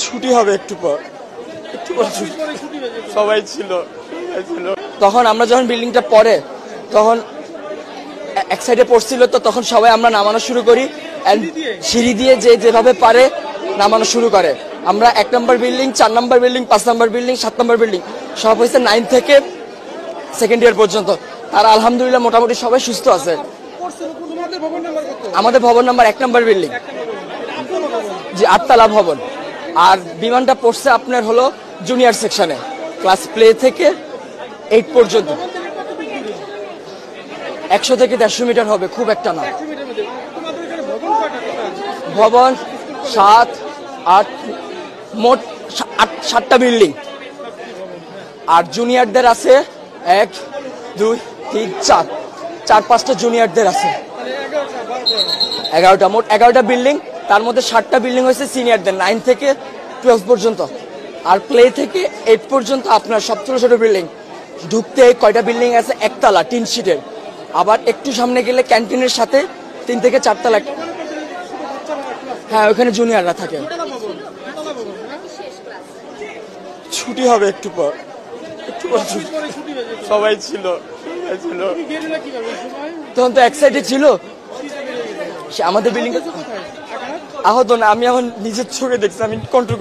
ছুটি হবে একটু পর সবাই ছিল। তখন আমরা যখন বিল্ডিংটা পড়ে তখন এক সাইডে পড়ছিল, তো তখন সবাই আমরা নামানো শুরু করি, সিঁড়ি দিয়ে যে যেভাবে পারে নামানো শুরু করে। আমরা 1 নম্বর বিল্ডিং, 4 নম্বর বিল্ডিং, 5 নম্বর বিল্ডিং, 7 নম্বর বিল্ডিং সব হয়েছে 9 থেকে সেকেন্ড ইয়ার পর্যন্ত। তারা আলহামদুলিল্লাহ মোটামুটি সবাই সুস্থ আছে। আমাদের ভবন নাম্বার 1 নম্বর বিল্ডিং, জি 8 তলা ভবন। আর বিমানটা পড়ছে আপনার হলো জুনিয়র সেকশনে, ক্লাস প্লে থেকে 8 পর্যন্ত। 100 থেকে 150 মিটার হবে, খুব একটা না। ভবন 7, 8, মোট 7টা বিল্ডিং। আর জুনিয়রদের আছে 1, 2, 3, 4, 4-5টা জুনিয়রদের আছে। 11টা, মোট 11টা বিল্ডিং। তার মধ্যে 7টা বিল্ডিং হয়েছে সিনিয়রদের, 9 থেকে 12 পর্যন্ত। আর প্লে থেকে 8 পর্যন্ত আপনার সব ছোট ছোট বিল্ডিং। ঢুকতে কয়টা বিল্ডিং আছে, 1 তলা 3 সিটের। আবার একটু সামনে গেলে ক্যান্টিনের সাথে 3 থেকে 4 তলা। হ্যাঁ, ওখানে জুনিয়ররা থাকে। ছুটি হবে একটু পর সবাই ছিল। তখন তো এক সাইডে ছিল, আমাদের বিল্ডিং আহত না। আমি এখন নিজের চোখে দেখছি, আমি কন্ট্রোল